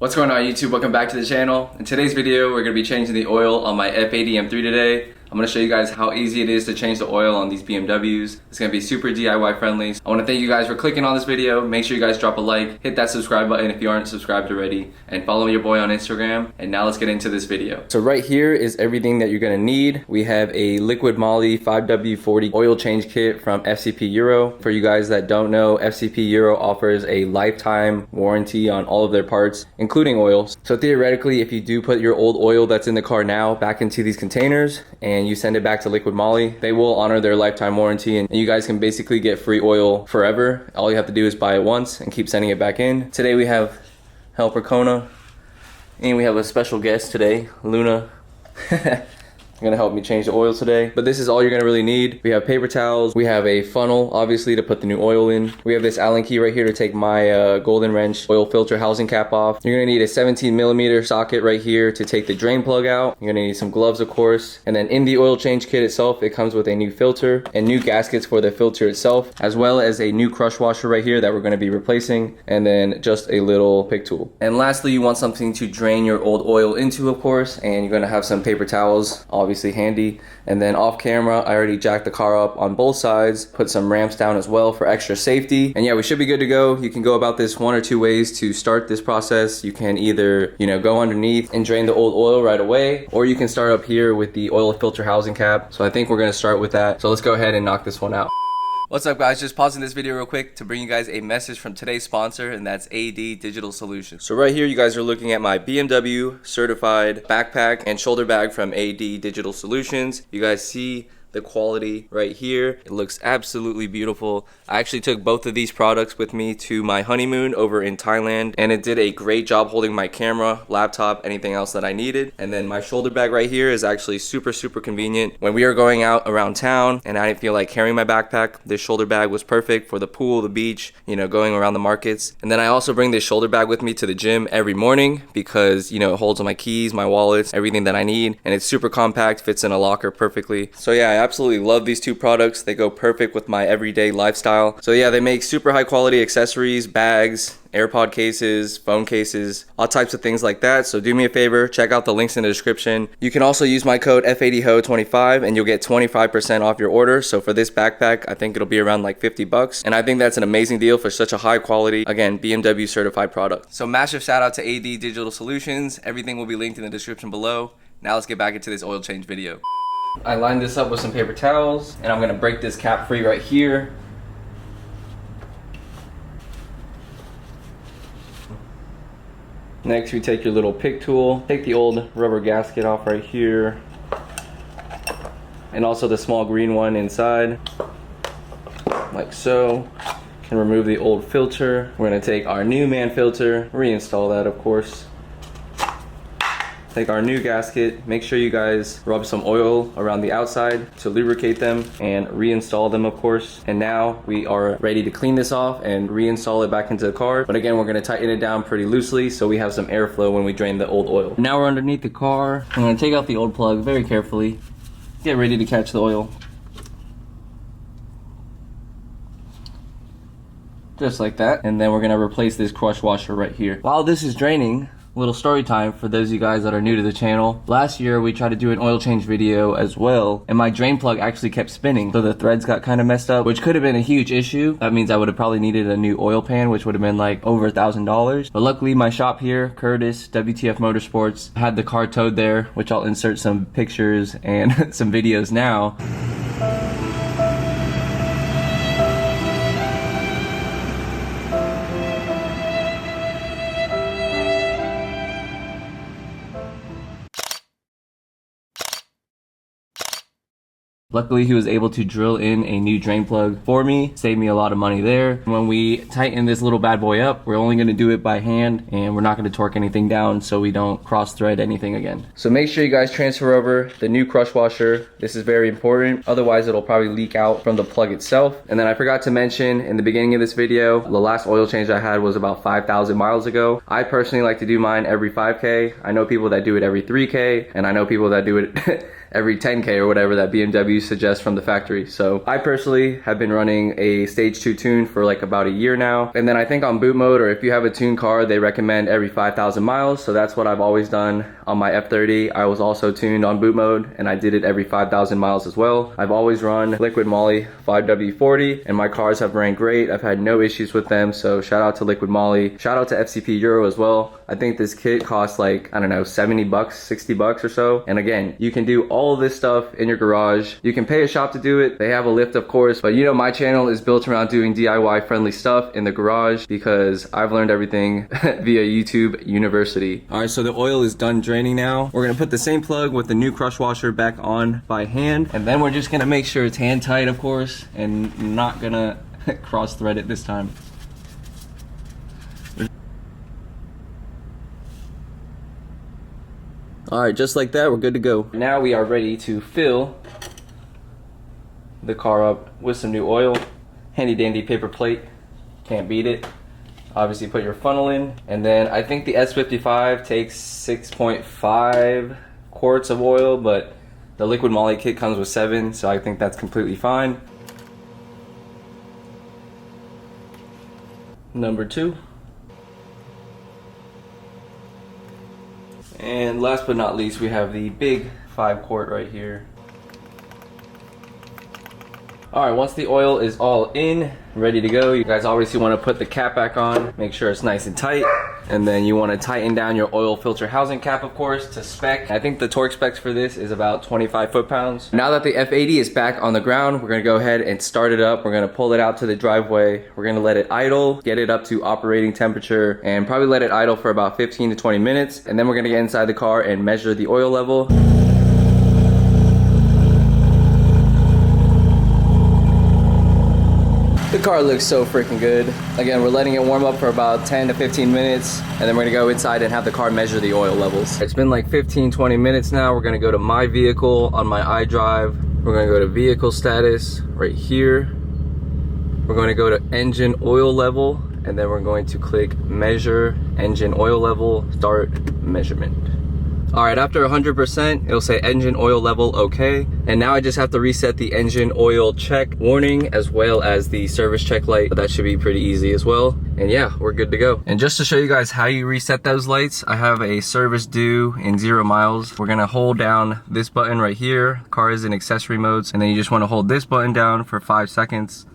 What's going on YouTube? Welcome back to the channel. In today's video, we're going to be changing the oil on my F80 M3 today. I'm going to show you guys how easy it is to change the oil on these BMWs. It's going to be super DIY friendly. I want to thank you guys for clicking on this video. Make sure you guys drop a like, hit that subscribe button if you aren't subscribed already, and follow your boy on Instagram. And now let's get into this video. So right here is everything that you're going to need. We have a liquid moly 5W40 oil change kit from FCP Euro. For you guys that don't know, FCP Euro offers a lifetime warranty on all of their parts, including oils. So theoretically, if you do put your old oil that's in the car now back into these containers and you send it back to Liquid Moly, they will honor their lifetime warranty and you guys can basically get free oil forever. All you have to do is buy it once and keep sending it back in. Today we have Helper Kona and we have a special guest today, Luna. Gonna help me change the oil today. But this is all you're gonna really need. We have paper towels. We have a funnel, obviously, to put the new oil in. We have this Allen key right here to take my golden wrench oil filter housing cap off. You're gonna need a 17mm socket right here to take the drain plug out. You're gonna need some gloves, of course. And then in the oil change kit itself, it comes with a new filter and new gaskets for the filter itself, as well as a new crush washer right here that we're gonna be replacing, and then just a little pick tool. And lastly, you want something to drain your old oil into, of course, and you're gonna have some paper towels, obviously handy. And then off camera, I already jacked the car up on both sides, put some ramps down as well for extra safety. And yeah, we should be good to go. You can go about this one or two ways to start this process. You can either, go underneath and drain the old oil right away, or you can start up here with the oil filter housing cap. So I think we're gonna start with that. So let's go ahead and knock this one out. What's up guys, just pausing this video real quick to bring you guys a message from today's sponsor, and that's AD Digital Solutions. So right here you guys are looking at my BMW Certified Backpack and shoulder bag from AD Digital Solutions. You guys see the quality right here. It looks absolutely beautiful. I actually took both of these products with me to my honeymoon over in Thailand, and it did a great job holding my camera, laptop, anything else that I needed. And then my shoulder bag right here is actually super convenient. When we are going out around town and I didn't feel like carrying my backpack, this shoulder bag was perfect for the pool, the beach, going around the markets. And then I also bring this shoulder bag with me to the gym every morning because, it holds my keys, my wallets, everything that I need. And it's super compact, fits in a locker perfectly. So yeah, I absolutely love these two products. They go perfect with my everyday lifestyle. So yeah, they make super high quality accessories, bags, AirPod cases, phone cases, all types of things like that. So do me a favor, check out the links in the description. You can also use my code F80HO25 and you'll get 25% off your order. So for this backpack, I think it'll be around like 50 bucks. And I think that's an amazing deal for such a high quality, again, BMW certified product. So massive shout out to AD Digital Solutions. Everything will be linked in the description below. Now let's get back into this oil change video. I lined this up with some paper towels and I'm gonna break this cap free right here. Next, we take your little pick tool, take the old rubber gasket off right here, and also the small green one inside, like so. Can remove the old filter. We're gonna take our new man filter, reinstall that of course. Take our new gasket, make sure you guys rub some oil around the outside to lubricate them and reinstall them of course. And now we are ready to clean this off and reinstall it back into the car. But again, we're gonna tighten it down pretty loosely so we have some airflow when we drain the old oil. Now we're underneath the car. I'm gonna take out the old plug very carefully. Get ready to catch the oil. Just like that. And then we're gonna replace this crush washer right here. While this is draining, little story time for those of you guys that are new to the channel. Last year we tried to do an oil change video as well, and my drain plug actually kept spinning, so the threads got kind of messed up, which could have been a huge issue. That means I would have probably needed a new oil pan, which would have been like over $1,000. But luckily my shop here, Curtis WTF Motorsports, had the car towed there, which I'll insert some pictures and some videos now. Luckily, he was able to drill in a new drain plug for me, save me a lot of money there. When we tighten this little bad boy up, we're only gonna do it by hand and we're not gonna torque anything down so we don't cross thread anything again. So make sure you guys transfer over the new crush washer. This is very important, otherwise it'll probably leak out from the plug itself. And then I forgot to mention in the beginning of this video, the last oil change I had was about 5,000 miles ago. I personally like to do mine every 5K. I know people that do it every 3K, and I know people that do it every 10K or whatever that BMW suggests from the factory. So I personally have been running a stage 2 tune for like about a year now. And then I think on boot mode, or if you have a tuned car, they recommend every 5,000 miles. So that's what I've always done on my F30. I was also tuned on boot mode and I did it every 5,000 miles as well. I've always run Liquid Moly 5W40 and my cars have ran great. I've had no issues with them. So shout out to Liquid Moly. Shout out to FCP Euro as well. I think this kit costs like, I don't know, 70 bucks, 60 bucks or so. And again, you can do all of this stuff in your garage. You can pay a shop to do it. They have a lift, of course, but you know, my channel is built around doing DIY friendly stuff in the garage because I've learned everything via YouTube University. All right, so the oil is done draining now. We're gonna put the same plug with the new crush washer back on by hand. And then we're just gonna make sure it's hand tight, of course, and not gonna cross thread it this time. All right, just like that, we're good to go. Now we are ready to fill the car up with some new oil. Handy dandy paper plate, can't beat it. Obviously put your funnel in, and then I think the S55 takes 6.5 quarts of oil, but the Liquid Moly kit comes with 7, so I think that's completely fine. Number 2. And last but not least, we have the big 5 quart right here. Alright, once the oil is all in, ready to go, you guys obviously want to put the cap back on, make sure it's nice and tight, and then you want to tighten down your oil filter housing cap, of course, to spec. I think the torque specs for this is about 25 foot-pounds. Now that the F80 is back on the ground, we're going to go ahead and start it up. We're going to pull it out to the driveway. We're going to let it idle, get it up to operating temperature, and probably let it idle for about 15 to 20 minutes. And then we're going to get inside the car and measure the oil level. The car looks so freaking good. Again, we're letting it warm up for about 10 to 15 minutes, and then we're gonna go inside and have the car measure the oil levels. It's been like 15-20 minutes now. We're gonna go to my vehicle on my iDrive. We're gonna go to vehicle status right here. We're gonna go to engine oil level, and then we're going to click measure engine oil level, start measurement. All right, after 100%, it'll say engine oil level okay. And now I just have to reset the engine oil check warning as well as the service check light. That should be pretty easy as well. And yeah, we're good to go. And just to show you guys how you reset those lights, I have a service due in 0 miles. We're gonna hold down this button right here. Car is in accessory modes. And then you just wanna hold this button down for 5 seconds.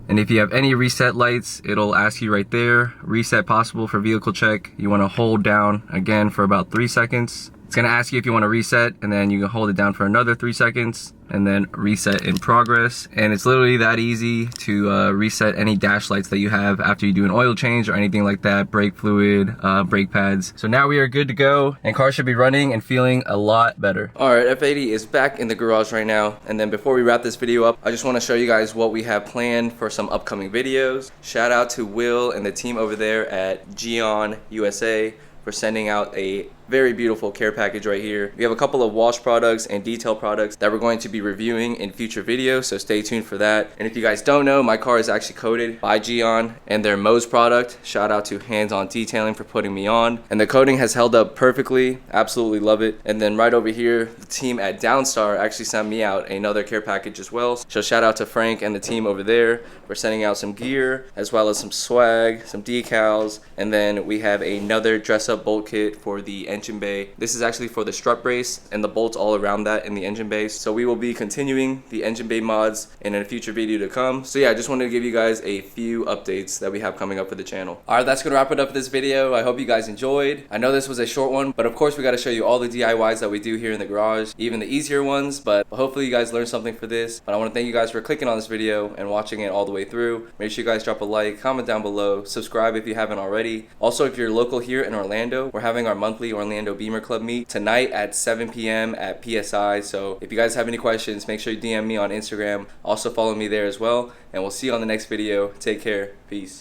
And if you have any reset lights, it'll ask you right there, reset possible for vehicle check. You wanna hold down again for about 3 seconds. It's gonna ask you if you wanna reset, and then you can hold it down for another 3 seconds, and then reset in progress. And it's literally that easy to reset any dash lights that you have after you do an oil change or anything like that, brake fluid, brake pads. So now we are good to go, and car should be running and feeling a lot better. All right, F80 is back in the garage right now. And then before we wrap this video up, I just wanna show you guys what we have planned for some upcoming videos. Shout out to Will and the team over there at Gion USA for sending out a very beautiful care package right here. We have a couple of wash products and detail products that we're going to be reviewing in future videos, so stay tuned for that. And if you guys don't know, my car is actually coated by Gion and their Mo's product. Shout out to Hands On Detailing for putting me on. And the coating has held up perfectly. Absolutely love it. And then right over here, the team at Downstar actually sent me out another care package as well. So shout out to Frank and the team over there for sending out some gear, as well as some swag, some decals. And then we have another dress up bolt kit for the engine bay. This is actually for the strut brace and the bolts all around that in the engine bay. So we will be continuing the engine bay mods in a future video to come. So yeah, I just wanted to give you guys a few updates that we have coming up for the channel. All right, that's gonna wrap it up for this video. I hope you guys enjoyed. I know this was a short one, but of course we gotta show you all the DIYs that we do here in the garage, even the easier ones, but hopefully you guys learned something for this. But I wanna thank you guys for clicking on this video and watching it all the way through. Make sure you guys drop a like, comment down below, subscribe if you haven't already. Also, if you're local here in Orlando, we're having our monthly Orlando Beamer Club meet tonight at 7 p.m. at PSI. So if you guys have any questions, make sure you DM me on Instagram. Also follow me there as well. And we'll see you on the next video. Take care. Peace.